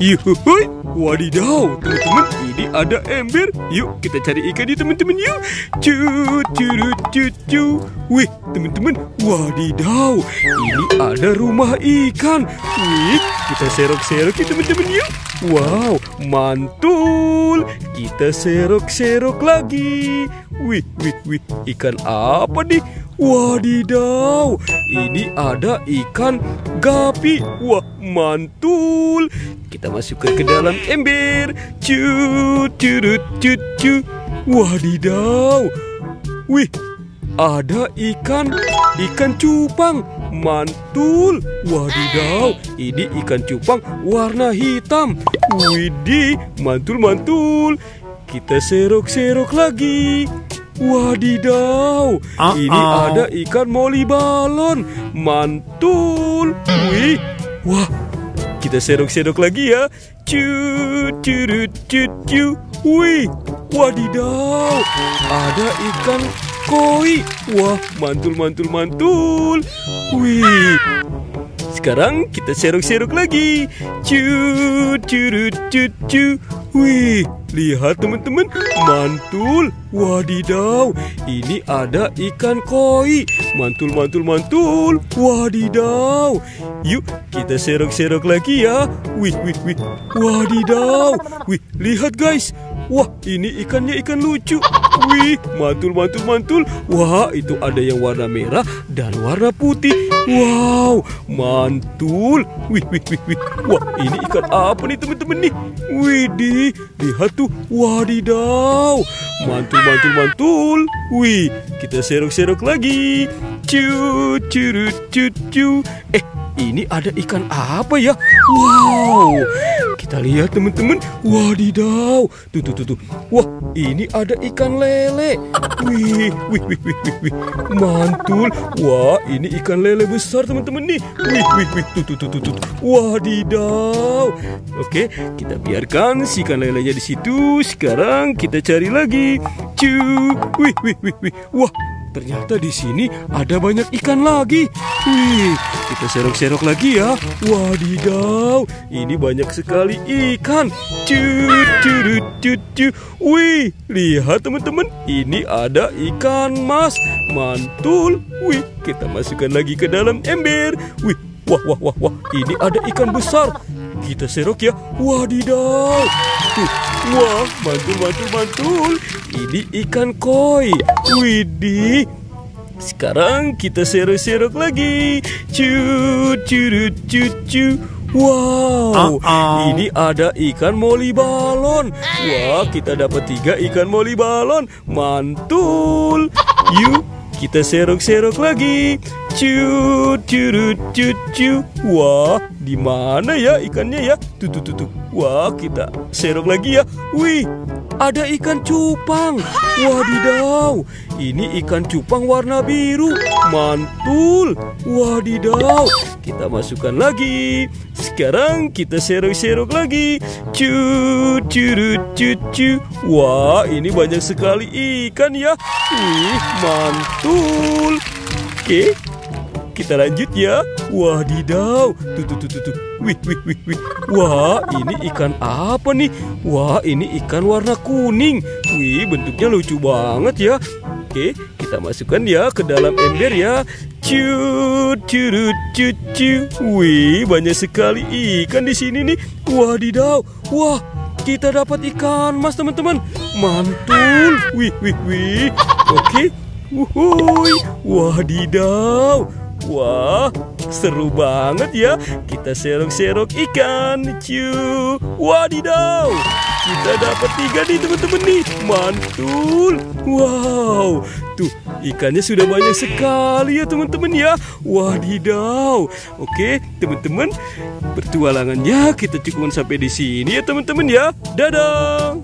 Yuhuy, wadidaw, teman-teman, ini ada ember. Yuk kita cari ikan ya teman-teman yuk. Cu. Wih, teman-teman, wadidaw, ini ada rumah ikan. Wih, kita serok-serok ya teman-teman yuk. Wow, mantul. Kita serok-serok lagi. Wih, ikan apa nih? Wadidaw, ini ada ikan gapi. Wah, mantul. Kita masukkan ke dalam ember. Cu. Wadidaw. Wih, ada ikan cupang. Mantul. Wadidaw, ini ikan cupang warna hitam. Widih, mantul. Kita serok-serok lagi. Wadidaw, ini ada ikan moli balon. Mantul. Wih, wah, kita serok-serok lagi ya. Cu. Wih, wadidaw, ada ikan koi. Wah, mantul. Wih, sekarang kita serok-serok lagi. Cu. Wih, lihat teman-teman, mantul. Wadidaw, ini ada ikan koi. Mantul. Wadidaw. Yuk kita serok-serok lagi ya. Wih. Wadidaw. Wih, lihat guys. Wah, ini ikannya ikan lucu. Wih, mantul. Wah, itu ada yang warna merah dan warna putih. Wow, mantul. Wih. Wah, ini ikan apa nih teman-teman nih? Widih, lihat tuh. Wadidaw, mantul. Wih, kita serok-serok lagi. Cu. Ini ada ikan apa ya? Wow, kita lihat teman-teman. Wadidaw, tuh. Wah, ini ada ikan lele. Wih, mantul. Wah, ini ikan lele besar teman-teman nih. Wih, tuh. Wadidaw. Oke, kita biarkan si ikan lelenya di situ. Sekarang kita cari lagi. Wih. Wah, ternyata di sini ada banyak ikan lagi. Wih, kita serok-serok lagi ya. Wadidaw, ini banyak sekali ikan. Wih, lihat teman-teman, ini ada ikan mas. Mantul. Wih, kita masukkan lagi ke dalam ember. Wih, wah, ini ada ikan besar. Kita serok ya. Wadidaw. Tuh, wah, mantul. Ini ikan koi. Widih. Sekarang kita serok-serok lagi. Cu. Wow, ini ada ikan moli balon. Wah, kita dapat 3 ikan moli balon. Mantul. Yuk, kita serok-serok lagi. Cu. Wah, di mana ya ikannya ya? Tuh. Wah, kita serok lagi ya. Wih, ada ikan cupang. Wadidaw, ini ikan cupang warna biru. Mantul. Wadidaw, kita masukkan lagi. Sekarang kita serok-serok lagi. Cu. Wah, ini banyak sekali ikan ya. Wih, mantul. Oke, kita lanjut ya. Wadidaw, tuh. Wih. Wah, ini ikan apa nih? Wah, ini ikan warna kuning. Wih, bentuknya lucu banget ya. Oke, kita masukkan ya ke dalam ember ya. Cu. Wih, banyak sekali ikan di sini nih. Wadidaw. Wah, kita dapat ikan mas teman-teman. Mantul. Wih. Oke. Wuhui, wadidaw. Wah, seru banget ya. Kita serok-serok ikan. Cu. Wadidaw, kita dapat 3 nih teman-teman nih. Mantul. Wow, tuh ikannya sudah banyak sekali ya teman-teman ya. Wadidaw. Oke teman-teman, petualangannya kita cukupkan sampai di sini ya teman-teman ya. Dadah.